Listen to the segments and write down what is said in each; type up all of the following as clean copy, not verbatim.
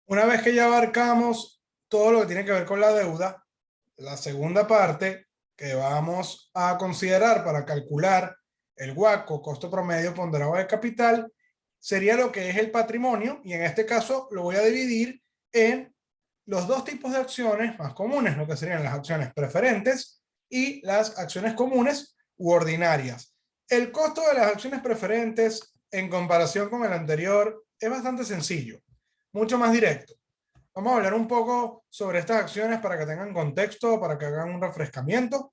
Una vez que ya abarcamos todo lo que tiene que ver con la deuda, la segunda parte que vamos a considerar para calcular el WACC, costo promedio ponderado de capital, sería lo que es el patrimonio, y en este caso lo voy a dividir en los dos tipos de acciones más comunes, lo que serían las acciones preferentes y las acciones comunes u ordinarias. El costo de las acciones preferentes en comparación con el anterior es bastante sencillo, mucho más directo. Vamos a hablar un poco sobre estas acciones para que tengan contexto, para que hagan un refrescamiento.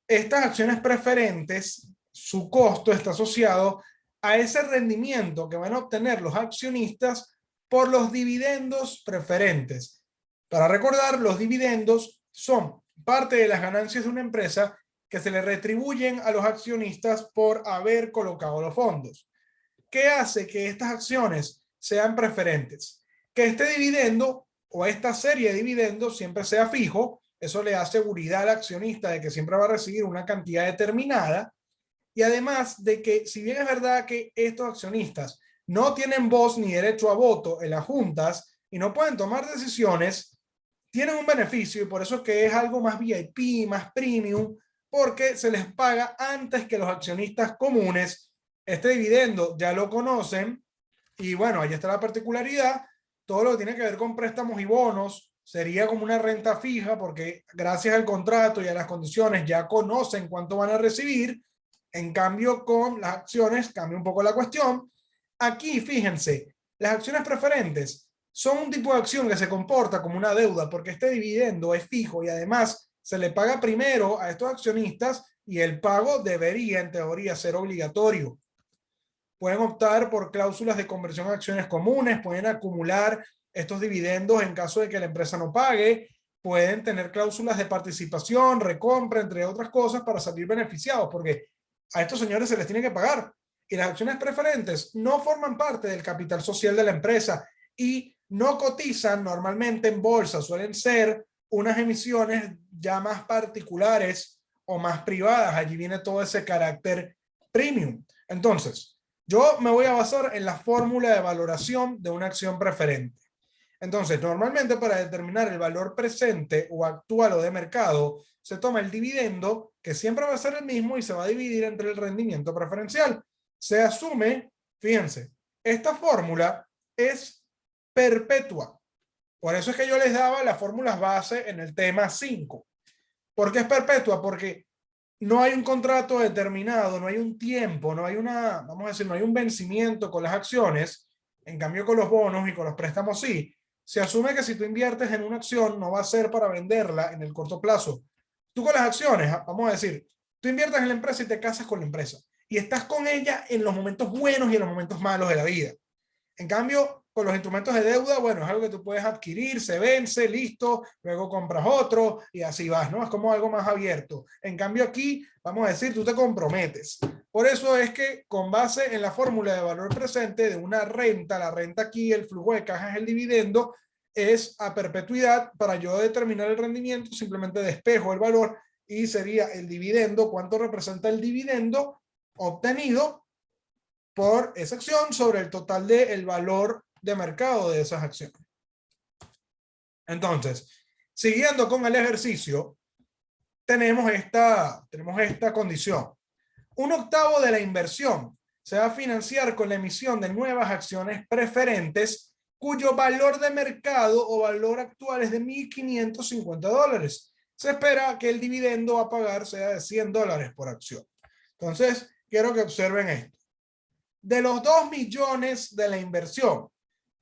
Estas acciones preferentes, su costo está asociado a ese rendimiento que van a obtener los accionistas por los dividendos preferentes. Para recordar, los dividendos son parte de las ganancias de una empresa que se le retribuyen a los accionistas por haber colocado los fondos. ¿Qué hace que estas acciones sean preferentes? Que este dividendo o esta serie de dividendos siempre sea fijo. Eso le da seguridad al accionista de que siempre va a recibir una cantidad determinada, y además de que, si bien es verdad que estos accionistas no tienen voz ni derecho a voto en las juntas y no pueden tomar decisiones, tienen un beneficio, y por eso es que es algo más VIP, más premium, porque se les paga antes que los accionistas comunes. Este dividendo ya lo conocen, y bueno, ahí está la particularidad. Todo lo que tiene que ver con préstamos y bonos sería como una renta fija, porque gracias al contrato y a las condiciones ya conocen cuánto van a recibir. En cambio, con las acciones cambia un poco la cuestión. Aquí, fíjense, las acciones preferentes son un tipo de acción que se comporta como una deuda, porque este dividendo es fijo y además se le paga primero a estos accionistas, y el pago debería, en teoría, ser obligatorio. Pueden optar por cláusulas de conversión a acciones comunes, pueden acumular estos dividendos en caso de que la empresa no pague, pueden tener cláusulas de participación, recompra, entre otras cosas, para salir beneficiados, porque a estos señores se les tiene que pagar. Y las acciones preferentes no forman parte del capital social de la empresa y no cotizan normalmente en bolsa, suelen ser unas emisiones ya más particulares o más privadas. Allí viene todo ese carácter premium. Entonces, yo me voy a basar en la fórmula de valoración de una acción preferente. Entonces, normalmente para determinar el valor presente o actual o de mercado, se toma el dividendo, que siempre va a ser el mismo, y se va a dividir entre el rendimiento preferencial. Se asume, fíjense, esta fórmula es perpetua. Por eso es que yo les daba las fórmulas base en el tema 5. ¿Por qué es perpetua? Porque no hay un contrato determinado, no hay un tiempo, no hay una, vamos a decir, no hay un vencimiento con las acciones. En cambio, con los bonos y con los préstamos sí. Se asume que si tú inviertes en una acción, no va a ser para venderla en el corto plazo. Tú con las acciones, vamos a decir, tú inviertes en la empresa y te casas con la empresa, y estás con ella en los momentos buenos y en los momentos malos de la vida. En cambio, con los instrumentos de deuda, bueno, es algo que tú puedes adquirir, se vence, listo, luego compras otro y así vas, ¿no? Es como algo más abierto. En cambio aquí, vamos a decir, tú te comprometes. Por eso es que, con base en la fórmula de valor presente de una renta, la renta aquí, el flujo de caja es el dividendo, es a perpetuidad. Para yo determinar el rendimiento, simplemente despejo el valor y sería el dividendo, cuánto representa el dividendo obtenido por esa acción sobre el total del valor de mercado de esas acciones. Entonces, siguiendo con el ejercicio, tenemos esta condición. 1/8 de la inversión se va a financiar con la emisión de nuevas acciones preferentes cuyo valor de mercado o valor actual es de $1,550. Se espera que el dividendo a pagar sea de $100 por acción. Entonces, quiero que observen esto. De los 2 millones de la inversión,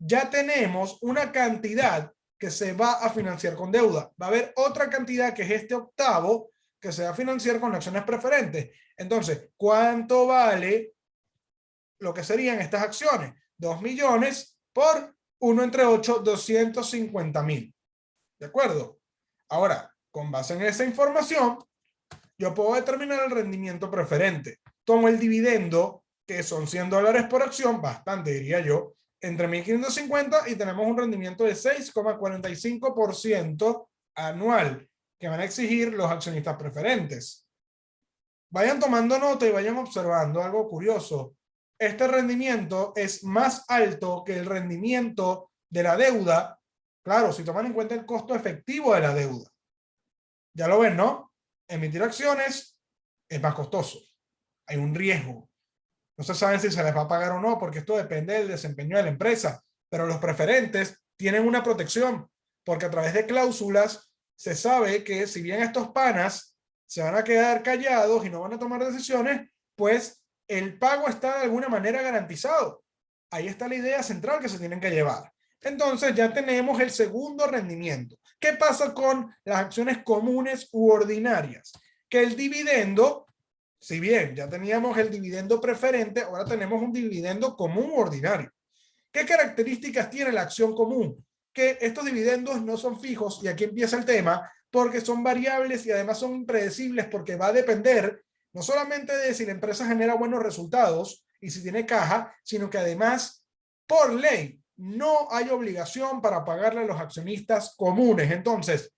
ya tenemos una cantidad que se va a financiar con deuda. Va a haber otra cantidad, que es este 1/8, que se va a financiar con acciones preferentes. Entonces, ¿cuánto vale lo que serían estas acciones? 2 millones por 1 entre 8, 250,000. ¿De acuerdo? Ahora, con base en esa información, yo puedo determinar el rendimiento preferente. Tomo el dividendo, que son $100 por acción, bastante diría yo, entre 1,550, y tenemos un rendimiento de 6,45% anual que van a exigir los accionistas preferentes. Vayan tomando nota y vayan observando algo curioso. Este rendimiento es más alto que el rendimiento de la deuda, claro, si toman en cuenta el costo efectivo de la deuda. Ya lo ven, ¿no? Emitir acciones es más costoso. Hay un riesgo. No se sabe si se les va a pagar o no, porque esto depende del desempeño de la empresa. Pero los preferentes tienen una protección, porque a través de cláusulas se sabe que si bien estos panas se van a quedar callados y no van a tomar decisiones, pues el pago está de alguna manera garantizado. Ahí está la idea central que se tienen que llevar. Entonces ya tenemos el segundo rendimiento. ¿Qué pasa con las acciones comunes u ordinarias? Que el dividendo, si bien ya teníamos el dividendo preferente, ahora tenemos un dividendo común u ordinario. ¿Qué características tiene la acción común? Que estos dividendos no son fijos, y aquí empieza el tema, porque son variables y además son impredecibles, porque va a depender no solamente de si la empresa genera buenos resultados y si tiene caja, sino que además, por ley, no hay obligación para pagarle a los accionistas comunes. Entonces,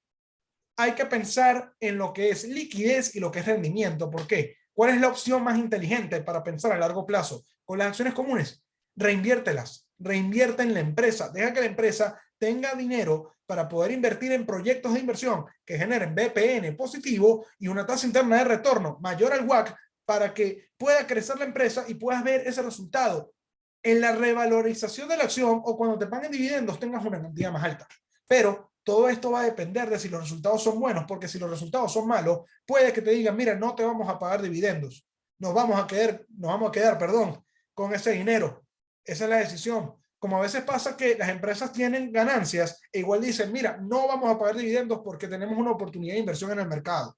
hay que pensar en lo que es liquidez y lo que es rendimiento. ¿Por qué? ¿Cuál es la opción más inteligente para pensar a largo plazo? Con las acciones comunes, reinviértelas, reinvierte en la empresa, deja que la empresa tenga dinero para poder invertir en proyectos de inversión que generen BPN positivo y una tasa interna de retorno mayor al WACC, para que pueda crecer la empresa y puedas ver ese resultado en la revalorización de la acción, o cuando te paguen dividendos tengas una cantidad más alta. Pero todo esto va a depender de si los resultados son buenos, porque si los resultados son malos, puede que te digan, mira, no te vamos a pagar dividendos, nos vamos a quedar, perdón, con ese dinero. Esa es la decisión. Como a veces pasa que las empresas tienen ganancias e igual dicen, mira, no vamos a pagar dividendos porque tenemos una oportunidad de inversión en el mercado.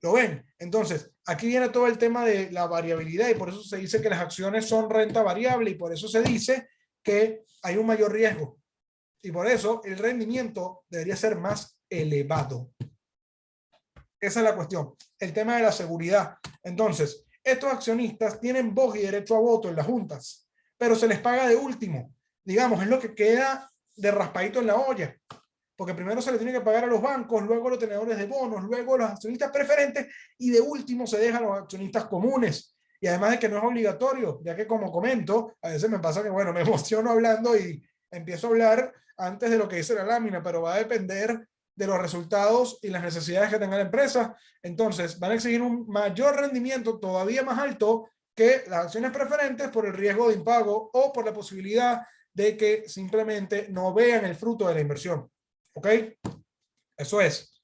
¿Lo ven? Entonces, aquí viene todo el tema de la variabilidad, y por eso se dice que las acciones son renta variable, y por eso se dice que hay un mayor riesgo. Y por eso el rendimiento debería ser más elevado. Esa es la cuestión. El tema de la seguridad. Entonces, estos accionistas tienen voz y derecho a voto en las juntas, pero se les paga de último. Digamos, es lo que queda de raspadito en la olla. Porque primero se le tiene que pagar a los bancos, luego a los tenedores de bonos, luego a los accionistas preferentes, y de último se dejan los accionistas comunes. Y además de que no es obligatorio, ya que, como comento, a veces me pasa que, bueno, me emociono hablando y empiezo a hablar antes de lo que dice la lámina, pero va a depender de los resultados y las necesidades que tenga la empresa. Entonces, van a exigir un mayor rendimiento todavía más alto que las acciones preferentes, por el riesgo de impago o por la posibilidad de que simplemente no vean el fruto de la inversión. ¿Ok? Eso es.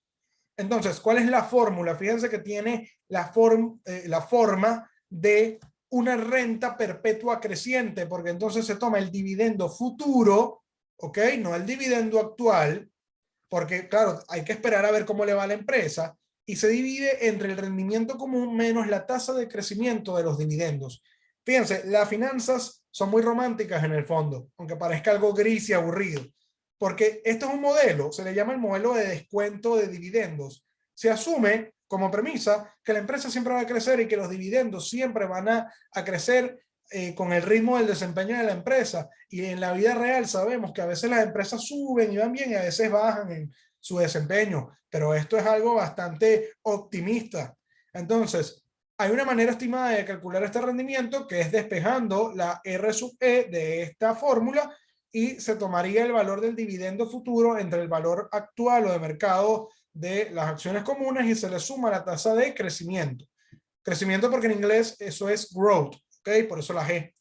Entonces, ¿cuál es la fórmula? Fíjense que tiene la forma de una renta perpetua creciente, porque entonces se toma el dividendo futuro, ¿ok? No el dividendo actual, porque claro, hay que esperar a ver cómo le va a la empresa, y se divide entre el rendimiento común menos la tasa de crecimiento de los dividendos. Fíjense, las finanzas son muy románticas en el fondo, aunque parezca algo gris y aburrido, porque esto es un modelo, se le llama el modelo de descuento de dividendos. Se asume como premisa que la empresa siempre va a crecer y que los dividendos siempre van a crecer con el ritmo del desempeño de la empresa. Y en la vida real sabemos que a veces las empresas suben y van bien y a veces bajan en su desempeño, pero esto es algo bastante optimista. Entonces, hay una manera estimada de calcular este rendimiento, que es despejando la R sub E de esta fórmula, y se tomaría el valor del dividendo futuro entre el valor actual o de mercado de las acciones comunes y se le suma la tasa de crecimiento. Crecimiento porque en inglés eso es growth, ¿ok? Por eso la G.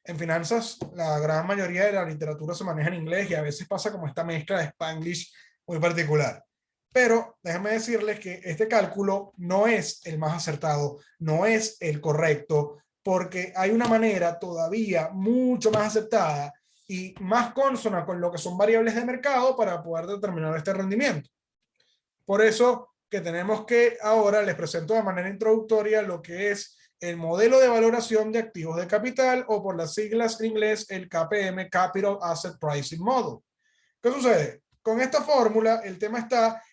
En finanzas, la gran mayoría de la literatura se maneja en inglés, y a veces pasa como esta mezcla de Spanglish muy particular. Pero déjenme decirles que este cálculo no es el más acertado, no es el correcto, porque hay una manera todavía mucho más aceptada y más consona con lo que son variables de mercado para poder determinar este rendimiento. Por eso que tenemos que ahora les presento de manera introductoria lo que es el modelo de valoración de activos de capital, o por las siglas en inglés el KPM, Capital Asset Pricing Model. ¿Qué sucede? Con esta fórmula el tema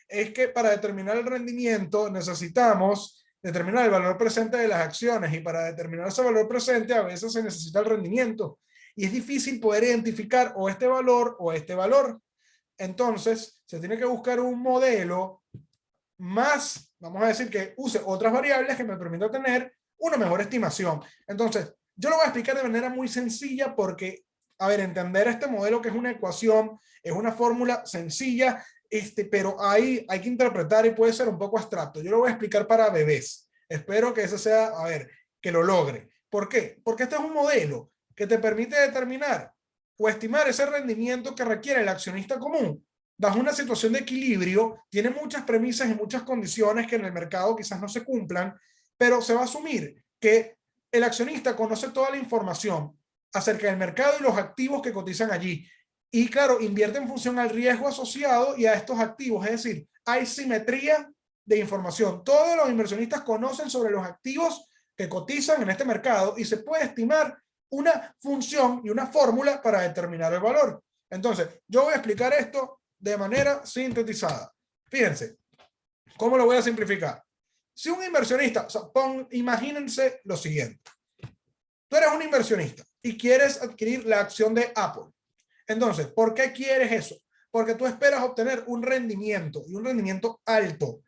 es que para determinar el rendimiento necesitamos determinar el valor presente de las acciones, y para determinar ese valor presente a veces se necesita el rendimiento, y es difícil poder identificar o este valor o este valor. Entonces se tiene que buscar un modelo más, vamos a decir, que use otras variables que me permita tener una mejor estimación. Entonces, yo lo voy a explicar de manera muy sencilla, porque a ver, entender este modelo que es una ecuación, es una fórmula sencilla, pero ahí hay que interpretar y puede ser un poco abstracto. Yo lo voy a explicar para bebés. Espero que ese sea, a ver, que lo logre. ¿Por qué? Porque este es un modelo que te permite determinar o estimar ese rendimiento que requiere el accionista común bajo una situación de equilibrio. Tiene muchas premisas y muchas condiciones que en el mercado quizás no se cumplan, pero se va a asumir que el accionista conoce toda la información acerca del mercado y los activos que cotizan allí. Y claro, invierte en función al riesgo asociado y a estos activos, es decir, hay simetría de información. Todos los inversionistas conocen sobre los activos que cotizan en este mercado y se puede estimar una función y una fórmula para determinar el valor. Entonces, yo voy a explicar esto de manera sintetizada. Fíjense, ¿cómo lo voy a simplificar? Si un inversionista, o sea, imagínense lo siguiente. Tú eres un inversionista y quieres adquirir la acción de Apple. Entonces, ¿por qué quieres eso? Porque tú esperas obtener un rendimiento y un rendimiento alto.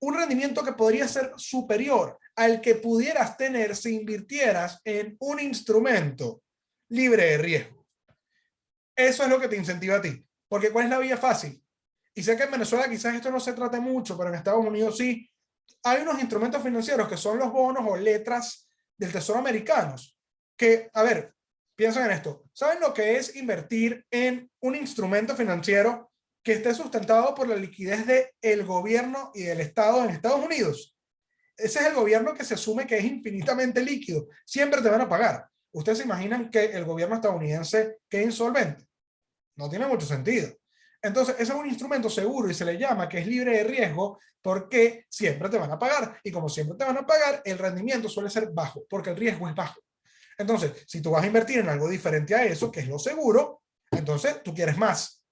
Un rendimiento que podría ser superior al que pudieras tener si invirtieras en un instrumento libre de riesgo. Eso es lo que te incentiva a ti. Porque ¿cuál es la vía fácil? Y sé que en Venezuela quizás esto no se trate mucho, pero en Estados Unidos sí. Hay unos instrumentos financieros que son los bonos o letras del Tesoro americanos. Que, a ver, piensen en esto. ¿Saben lo que es invertir en un instrumento financiero que esté sustentado por la liquidez del gobierno y del Estado en Estados Unidos? Ese es el gobierno que se asume que es infinitamente líquido. Siempre te van a pagar. ¿Ustedes se imaginan que el gobierno estadounidense quede insolvente? No tiene mucho sentido. Entonces, ese es un instrumento seguro y se le llama que es libre de riesgo porque siempre te van a pagar. Y como siempre te van a pagar, el rendimiento suele ser bajo porque el riesgo es bajo. Entonces, si tú vas a invertir en algo diferente a eso, que es lo seguro, entonces tú quieres más.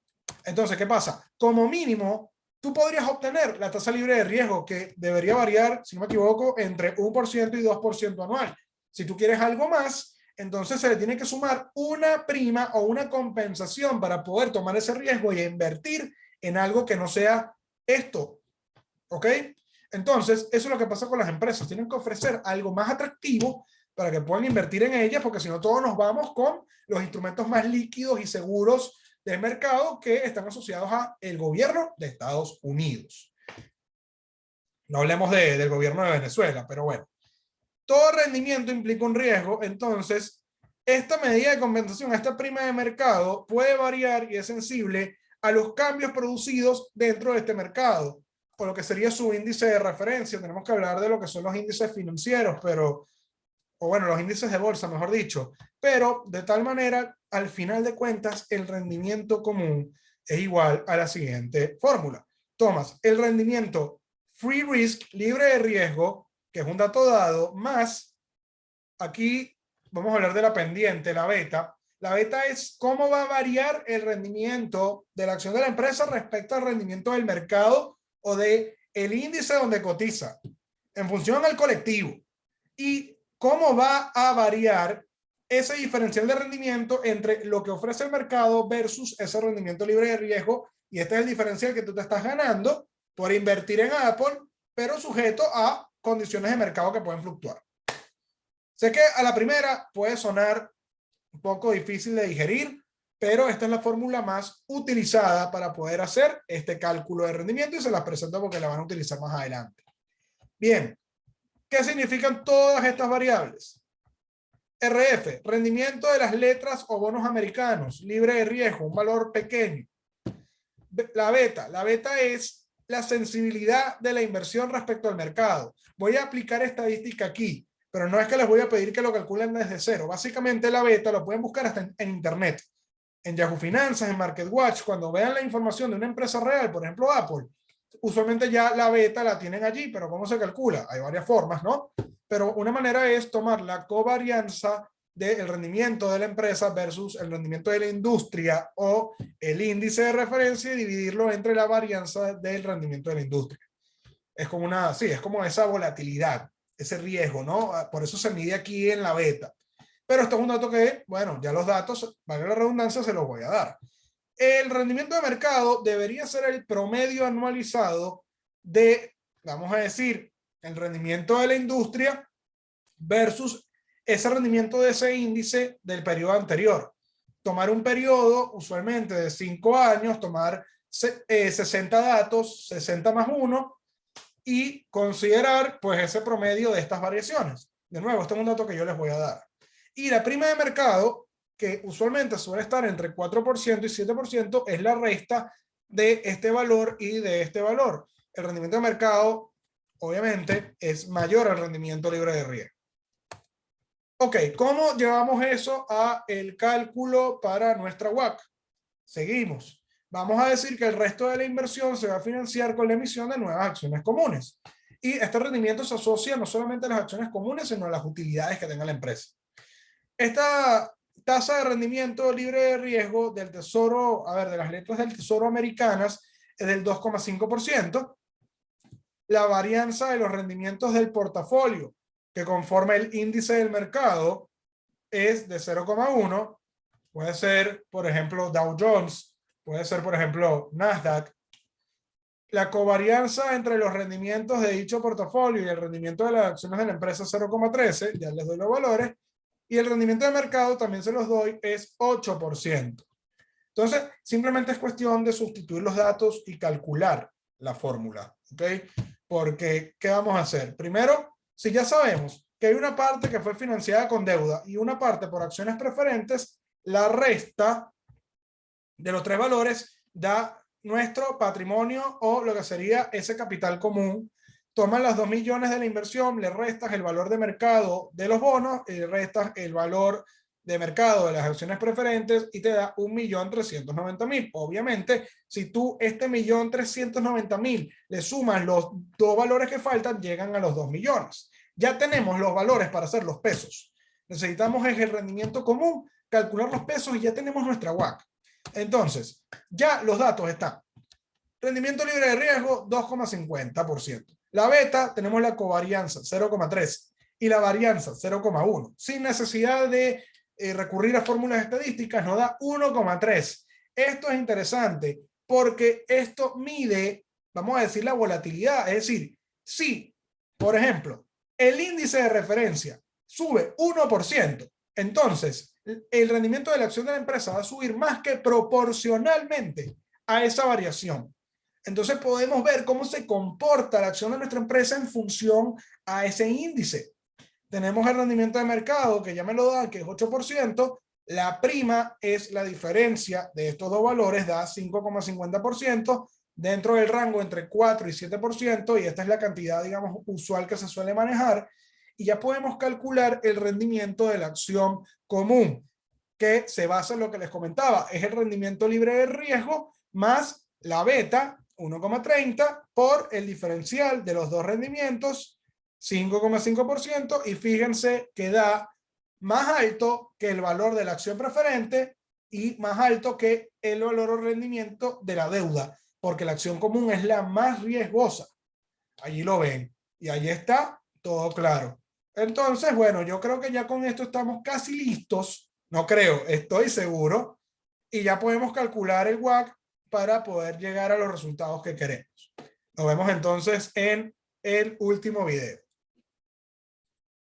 Entonces, ¿qué pasa? Como mínimo, tú podrías obtener la tasa libre de riesgo que debería variar, si no me equivoco, entre 1% y 2% anual. Si tú quieres algo más, entonces se le tiene que sumar una prima o una compensación para poder tomar ese riesgo y invertir en algo que no sea esto. ¿Ok? Entonces, eso es lo que pasa con las empresas. Tienen que ofrecer algo más atractivo para que puedan invertir en ellas, porque si no todos nos vamos con los instrumentos más líquidos y seguros del mercado que están asociados al gobierno de Estados Unidos. No hablemos del gobierno de Venezuela, pero bueno. Todo rendimiento implica un riesgo, entonces esta medida de compensación, esta prima de mercado, puede variar y es sensible a los cambios producidos dentro de este mercado, o lo que sería su índice de referencia. Tenemos que hablar de lo que son los índices financieros, o bueno, los índices de bolsa, mejor dicho, pero de tal manera, al final de cuentas, el rendimiento común es igual a la siguiente fórmula. Tomas el rendimiento free risk, libre de riesgo, que es un dato dado, más, aquí vamos a hablar de la pendiente, la beta. La beta es cómo va a variar el rendimiento de la acción de la empresa respecto al rendimiento del mercado o del índice donde cotiza, en función al colectivo. Y cómo va a variar ese diferencial de rendimiento entre lo que ofrece el mercado versus ese rendimiento libre de riesgo. Y este es el diferencial que tú te estás ganando por invertir en Apple, pero sujeto a condiciones de mercado que pueden fluctuar. Sé que a la primera puede sonar un poco difícil de digerir, pero esta es la fórmula más utilizada para poder hacer este cálculo de rendimiento y se las presento porque la van a utilizar más adelante. Bien, ¿qué significan todas estas variables? RF, rendimiento de las letras o bonos americanos, libre de riesgo, un valor pequeño. La beta es la sensibilidad de la inversión respecto al mercado. Voy a aplicar estadística aquí, pero no es que les voy a pedir que lo calculen desde cero. Básicamente la beta lo pueden buscar hasta en internet, en Yahoo Finanzas, en MarketWatch. Cuando vean la información de una empresa real, por ejemplo Apple, usualmente ya la beta la tienen allí, pero ¿cómo se calcula? Hay varias formas, ¿no? Pero una manera es tomar la covarianza del rendimiento de la empresa versus el rendimiento de la industria o el índice de referencia y dividirlo entre la varianza del rendimiento de la industria. Es como una, sí, es como esa volatilidad, ese riesgo, ¿no? Por eso se mide aquí en la beta. Pero esto es un dato que, bueno, ya los datos, valga la redundancia, se los voy a dar. El rendimiento de mercado debería ser el promedio anualizado de, vamos a decir, el rendimiento de la industria versus ese rendimiento de ese índice del periodo anterior. tomar un periodo, usualmente de 5 años, tomar 60 datos, 60 más 1, y considerar pues ese promedio de estas variaciones. De nuevo, este es un dato que yo les voy a dar. Y la prima de mercado, que usualmente suele estar entre 4% y 7%, es la resta de este valor y de este valor. El rendimiento de mercado, obviamente, es mayor al rendimiento libre de riesgo. Ok, ¿cómo llevamos eso a el cálculo para nuestra WACC? Seguimos. Vamos a decir que el resto de la inversión se va a financiar con la emisión de nuevas acciones comunes. Y este rendimiento se asocia no solamente a las acciones comunes, sino a las utilidades que tenga la empresa. Esta tasa de rendimiento libre de riesgo del Tesoro, de las letras del Tesoro americanas, es del 2,5%. La varianza de los rendimientos del portafolio, que conforma el índice del mercado, es de 0,1. Puede ser, por ejemplo, Dow Jones, puede ser, por ejemplo, Nasdaq. La covarianza entre los rendimientos de dicho portafolio y el rendimiento de las acciones de la empresa es 0,13, ya les doy los valores, y el rendimiento de mercado también se los doy, es 8%. Entonces, simplemente es cuestión de sustituir los datos y calcular la fórmula, ¿ok? Porque, ¿qué vamos a hacer? Primero, si ya sabemos que hay una parte que fue financiada con deuda y una parte por acciones preferentes, la resta de los tres valores da nuestro patrimonio o lo que sería ese capital común. Tomas las 2 millones de la inversión, le restas el valor de mercado de los bonos y le restas el valor de mercado de las acciones preferentes y te da 1.390.000. Obviamente, si tú este 1.390.000 le sumas los dos valores que faltan, llegan a los 2 millones. Ya tenemos los valores para hacer los pesos. Necesitamos el rendimiento común, calcular los pesos y ya tenemos nuestra WACC. Entonces, ya los datos están. Rendimiento libre de riesgo, 2,50%. La beta, tenemos la covarianza, 0,3. Y la varianza, 0,1. Sin necesidad de recurrir a fórmulas estadísticas, nos da 1,3. Esto es interesante porque esto mide, vamos a decir, la volatilidad. Es decir, si, por ejemplo, el índice de referencia sube 1%, entonces el rendimiento de la acción de la empresa va a subir más que proporcionalmente a esa variación. Entonces podemos ver cómo se comporta la acción de nuestra empresa en función a ese índice. Tenemos el rendimiento de mercado, que ya me lo da, que es 8%. La prima es la diferencia de estos dos valores, da 5,50%, dentro del rango entre 4 y 7%, y esta es la cantidad, digamos, usual que se suele manejar. Y ya podemos calcular el rendimiento de la acción común, que se basa en lo que les comentaba, es el rendimiento libre de riesgo más la beta, 1,30, por el diferencial de los dos rendimientos, 5,5%, y fíjense que da más alto que el valor de la acción preferente y más alto que el valor o rendimiento de la deuda, porque la acción común es la más riesgosa. Allí lo ven, y ahí está todo claro. Entonces, bueno, yo creo que ya con esto estamos casi listos. No creo, estoy seguro. Y ya podemos calcular el WACC para poder llegar a los resultados que queremos. Nos vemos entonces en el último video.